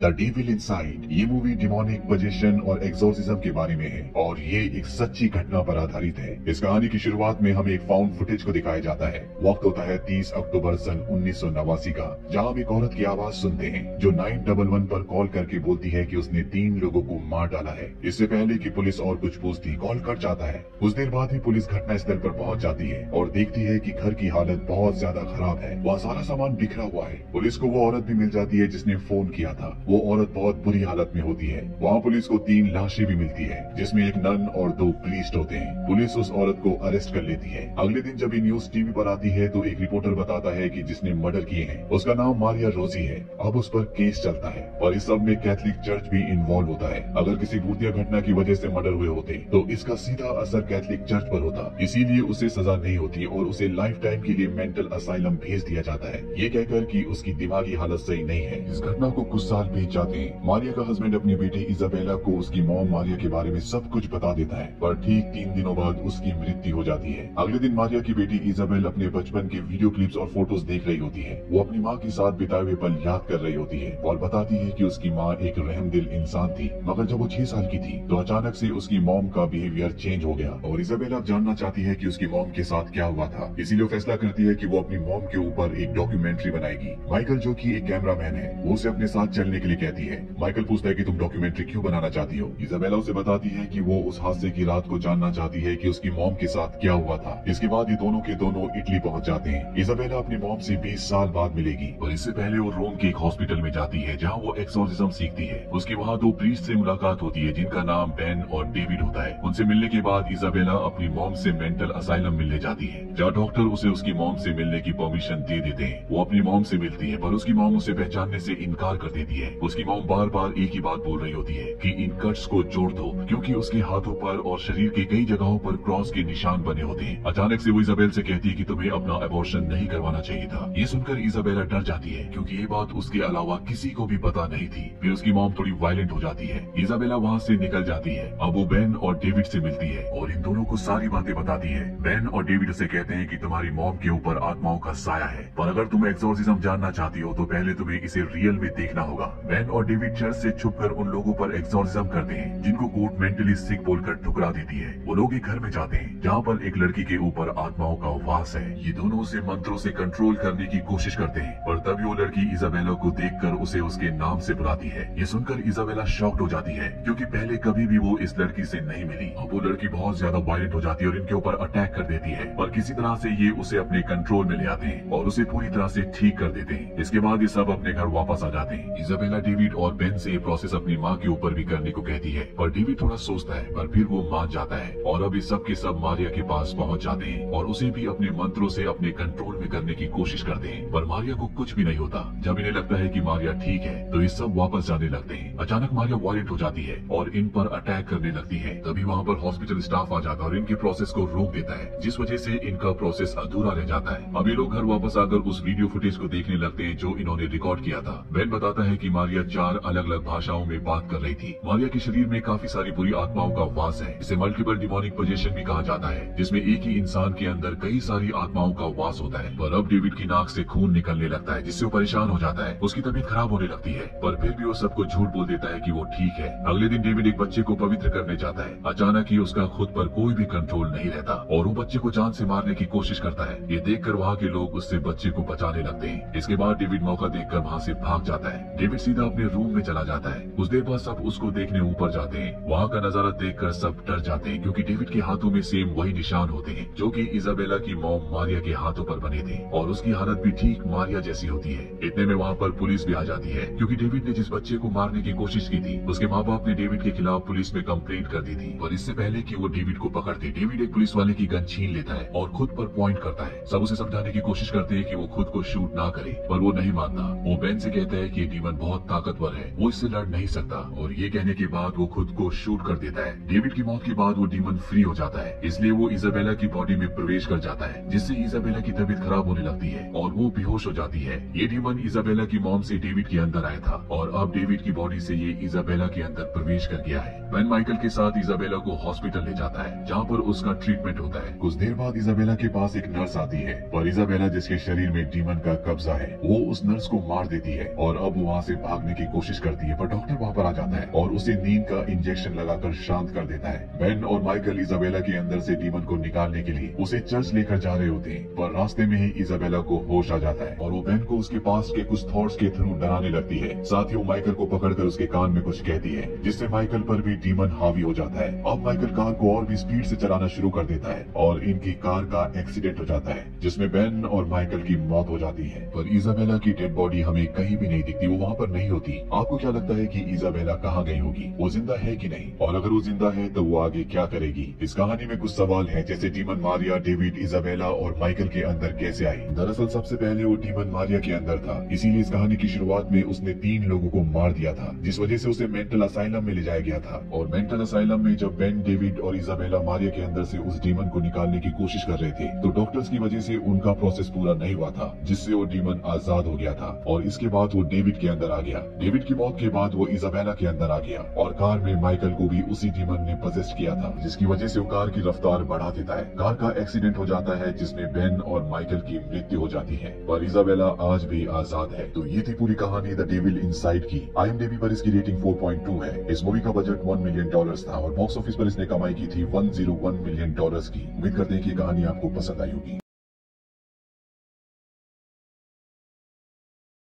The devil inside. ये movie demonic possession और exorcism के बारे में है और ये एक सच्ची घटना पर आधारित है। इस कहानी की शुरुआत में हमें एक फाउंड फुटेज को दिखाया जाता है। वक्त होता है 30 अक्टूबर सन 1989 का, जहां हम एक औरत की आवाज सुनते हैं जो 911 पर कॉल करके बोलती है कि उसने 3 लोगों को मार डाला है। इससे पहले कि पुलिस और कुछ पूछती, कॉल कट जाता है। कुछ देर बाद ही पुलिस घटना स्थल पर पहुंच जाती है और देखती है कि घर की हालत बहुत ज्यादा खराब है। वहाँ सारा सामान बिखरा हुआ है। पुलिस को वो औरत भी मिल जाती है जिसने फोन किया था। वो औरत बहुत बुरी हालत में होती है। वहाँ पुलिस को 3 लाशें भी मिलती है, जिसमें एक नन और 2 प्रीस्ट होते हैं। पुलिस उस औरत को अरेस्ट कर लेती है। अगले दिन जब ये न्यूज टीवी पर आती है तो एक रिपोर्टर बताता है कि जिसने मर्डर किए हैं उसका नाम मारिया रोजी है। अब उस पर केस चलता है और इस सब में कैथोलिक चर्च भी इन्वॉल्व होता है। अगर किसी भूतिया घटना की वजह से मर्डर हुए होते तो इसका सीधा असर कैथोलिक चर्च पर होता, इसीलिए उसे सजा नहीं होती और उसे लाइफ टाइम के लिए मेंटल असाइलम भेज दिया जाता है, ये कहकर कि उसकी दिमागी हालत सही नहीं है। इस घटना को कुछ साल बीत जाते हैं। मारिया का हस्बैंड अपनी बेटी इजाबेला को उसकी मॉम मारिया के बारे में सब कुछ बता देता है, पर ठीक 3 दिनों बाद उसकी मृत्यु हो जाती है। अगले दिन मारिया की बेटी इजाबेल अपने बचपन के वीडियो क्लिप्स और फोटोज देख रही होती है। वो अपनी माँ के साथ बिताए हुए पल याद कर रही होती है और बताती है कि उसकी माँ एक रहमदिल इंसान थी, मगर जब वो 6 साल की थी तो अचानक से उसकी मॉम का बिहेवियर चेंज हो गया और इजाबेला जानना चाहती है कि उसकी मॉम के साथ क्या हुआ था। इसीलिए वो फैसला करती है कि वो अपनी मॉम के ऊपर एक डॉक्यूमेंट्री बनाएगी। माइकल जो कि एक कैमरामैन है, वो उसे अपने साथ चलने के लिए कहती है। माइकल पूछता है कि तुम डॉक्यूमेंट्री क्यों बनाना चाहती हो। इजाबेला उसे बताती है कि वो उस हादसे की रात को जानना चाहती है कि उसकी मॉम के साथ क्या हुआ था। इसके बाद ये दोनों के दोनों इटली पहुंच जाते हैं। इजाबेला अपनी मॉम से 20 साल बाद मिलेगी और इससे पहले वो रोम के एक हॉस्पिटल में जाती है जहाँ वो एक्सोर्सिज्म सीखती है। उसकी वहाँ 2 प्रीस्ट से मुलाकात होती है जिनका नाम बेन और डेविड होता है। उनसे मिलने के बाद इजाबेला अपनी मॉम से मेंटल असाइलम मिलने जाती है, जहाँ डॉक्टर उसे उसकी मॉम से मिलने की परमिशन दे देते हैं। वो अपनी मॉम से मिलती है पर उसकी मॉम उसे पहचानने से इनकार कर देती है। उसकी मॉम बार बार एक ही बात बोल रही होती है कि इन कट्स को जोड़ दो, क्योंकि उसके हाथों पर और शरीर के कई जगहों पर क्रॉस के निशान बने होते हैं। अचानक से वो इजाबेल से कहती है कि तुम्हें अपना अबॉर्शन नहीं करवाना चाहिए था। ये सुनकर इजाबेला डर जाती है क्योंकि ये बात उसके अलावा किसी को भी पता नहीं थी। फिर उसकी मॉम थोड़ी वायलेंट हो जाती है। इजाबेला वहाँ से निकल जाती है। अब वो बेन और डेविड से मिलती है और इन दोनों को सारी बातें बताती है। बेन और डेविड उसे कहते हैं कि तुम्हारी मॉम के ऊपर आत्माओं का साया है, पर अगर तुम एक्सोर्सिज्म जानना चाहती हो तो पहले तुम्हें इसे रियल में देखना होगा। बेन और डेविड चर्च से छुपकर उन लोगों पर एक्सोर्सिज्म करते हैं जिनको कोर्ट मेंटली सिक बोलकर ठुकरा देती है। वो लोग एक घर में जाते हैं जहाँ पर एक लड़की के ऊपर आत्माओं का वास है। ये दोनों उसे मंत्रों से कंट्रोल करने की कोशिश करते हैं, पर तभी वो लड़की इजाबेला को देखकर उसे उसके नाम से बुलाती है। ये सुनकर इजाबेला शॉक्ड हो जाती है क्योंकि पहले कभी भी वो इस लड़की से नहीं मिली। अब वो लड़की बहुत ज्यादा वायलेंट हो जाती है और इनके ऊपर अटैक कर देती है, पर किसी तरह से ये उसे अपने कंट्रोल में ले आते हैं और उसे पूरी तरह से ठीक कर देते हैं। इसके बाद ये सब अपने घर वापस आ जाते हैं। इजाबेला डेविड और बेन से ये प्रोसेस अपनी माँ के ऊपर भी करने को कहती है, पर डेविड थोड़ा सोचता है, पर फिर वो मान जाता है और अब ये सब के सब मारिया के पास पहुँच जाते हैं और उसे भी अपने मंत्रों से अपने कंट्रोल में करने की कोशिश करते हैं, पर मारिया को कुछ भी नहीं होता। जब इन्हें लगता है कि मारिया ठीक है तो ये सब वापस जाने लगते हैं। अचानक मारिया वायलेंट हो जाती है और इन पर अटैक करने लगती है। तभी वहाँ पर हॉस्पिटल स्टाफ आ जाता है और इनके प्रोसेस को रोक देता है, जिस वजह से इनका प्रोसेस अधूरा रह जाता है। अब ये लोग घर वापस आकर उस वीडियो फुटेज को देखने लगते हैं जो इन्होंने रिकॉर्ड किया था। बेन बताता है कि मारिया 4 अलग अलग भाषाओं में बात कर रही थी। मारिया के शरीर में काफी सारी बुरी आत्माओं का वास है। इसे मल्टीपल डिमोनिक पोजेशन भी कहा जाता है, जिसमें एक ही इंसान के अंदर कई सारी आत्माओं का वास होता है। पर अब डेविड की नाक से खून निकलने लगता है, जिससे वो परेशान हो जाता है। उसकी तबीयत खराब होने लगती है, पर फिर भी वो सबको झूठ बोल देता है कि वो ठीक है। अगले दिन डेविड एक बच्चे को पवित्र करने जाता है। अचानक ही उसका खुद पर कोई भी कंट्रोल नहीं रहता और वो बच्चे को जान से मारने की कोशिश करता है। ये देखकर वहाँ के लोग उससे बच्चे को बचाने लगते हैं। इसके बाद डेविड मौका देखकर वहाँ से भाग जाता है। डेविड सीधा अपने रूम में चला जाता है। कुछ देर बाद सब उसको देखने ऊपर जाते हैं। वहाँ का नजारा देखकर सब डर जाते हैं क्योंकि डेविड के हाथों में सेम वही निशान होते हैं जो कि इजाबेला की मॉम मारिया के हाथों पर बने थे और उसकी हालत भी ठीक मारिया जैसी होती है। इतने में वहाँ पर पुलिस भी आ जाती है क्योंकि डेविड ने जिस बच्चे को मारने की कोशिश की थी उसके माँ बाप ने डेविड के खिलाफ पुलिस में कंप्लेंट कर दी थी। और इससे पहले कि वो डेविड को पकड़ते, डेविड एक पुलिस वाले की गन छीन लेता है और खुद पर पॉइंट करता है। सब उसे समझाने की कोशिश करते हैं कि वो खुद को शूट ना करे, पर वो नहीं मानता। वो बेन से कहता है कि ये डीमन बहुत ताकतवर है, वो इससे लड़ नहीं सकता, और ये कहने के बाद वो खुद को शूट कर देता है। डेविड की मौत के बाद वो डीमन फ्री हो जाता है, इसलिए वो इजाबेला की बॉडी में प्रवेश कर जाता है, जिससे इजाबेला की तबीयत खराब होने लगती है और वो बेहोश हो जाती है। ये डीमन इजाबेला की मॉम से डेविड के अंदर आया था और अब डेविड की बॉडी से ये इजाबेला के अंदर प्रवेश कर गया है। बेन माइकल के साथ इजाबेला को हॉस्पिटल ले जाता है जहाँ पर उसका ट्रीटमेंट होता है। कुछ देर बाद इजाबेला के पास एक नर्स आती है और इजाबेला जिसके शरीर में डीमन का कब्जा है वो उस नर्स को मार देती है और अब वहाँ से भागने की कोशिश करती है, पर डॉक्टर वहाँ पर आ जाता है और उसे नींद का इंजेक्शन लगाकर शांत कर देता है। बेन और माइकल इजाबेला के अंदर से डीमन को निकालने के लिए उसे चर्च लेकर जा रहे होते हैं, पर रास्ते में ही इजाबेला को होश आ जाता है और वो बेन को उसके पास के कुछ थॉट्स के थ्रू डराने लगती है। साथ ही वो माइकल को पकड़कर उसके कान में कुछ कहती है, जिससे माइकल पर भी डीमन हावी हो जाता है। अब माइकल कार को और भी स्पीड से चलाना शुरू कर देता है और इनकी कार का एक्सीडेंट हो जाता है, जिसमें बेन और माइकल की मौत हो जाती है। पर इजाबेला की डेड बॉडी हमें कहीं भी नहीं दिखती, वो वहाँ पर नहीं होती। आपको क्या लगता है कि इजाबेला कहाँ गई होगी? वो जिंदा है कि नहीं? और अगर वो जिंदा है तो वो आगे क्या करेगी? इस कहानी में कुछ सवाल हैं, जैसे डीमन मारिया डेविड, इजाबेला और माइकल के अंदर कैसे आई। दरअसल सबसे पहले वो डीमन मारिया के अंदर था, इसीलिए इस कहानी की शुरुआत में उसने 3 लोगों को मार दिया था, जिस वजह से उसे मेंटल असाइलम में ले जाया गया था। और मेंटल असाइलम में जब बेन, डेविड और इजाबेला मारिया के अंदर से उस डीमन को निकालने की कोशिश कर रहे थे, तो डॉक्टर्स की वजह से उनका प्रोसेस पूरा नहीं हुआ था, जिससे वो डीमन आजाद हो गया था। और इसके बाद वो डेविड के अंदर आ गया। डेविड की मौत के बाद वो इजाबेला के अंदर आ गया और कार में माइकल को भी उसी डीमन ने पजेस्ट किया था, जिसकी वजह से वो कार की रफ्तार बढ़ा देता है। कार का एक्सीडेंट हो जाता है, जिसमें बेन और माइकल की मृत्यु हो जाती है, पर इजाबेला आज भी आजाद है। तो ये थी पूरी कहानी द डेविल इनसाइड की। IMDb पर इसकी रेटिंग 4.2 है। इस मूवी का बजट $1 मिलियन था और बॉक्स ऑफिस पर इसने कमाई की थी $101 मिलियन की। उम्मीद करते हैं कि ये कहानी आपको पसंद आई होगी।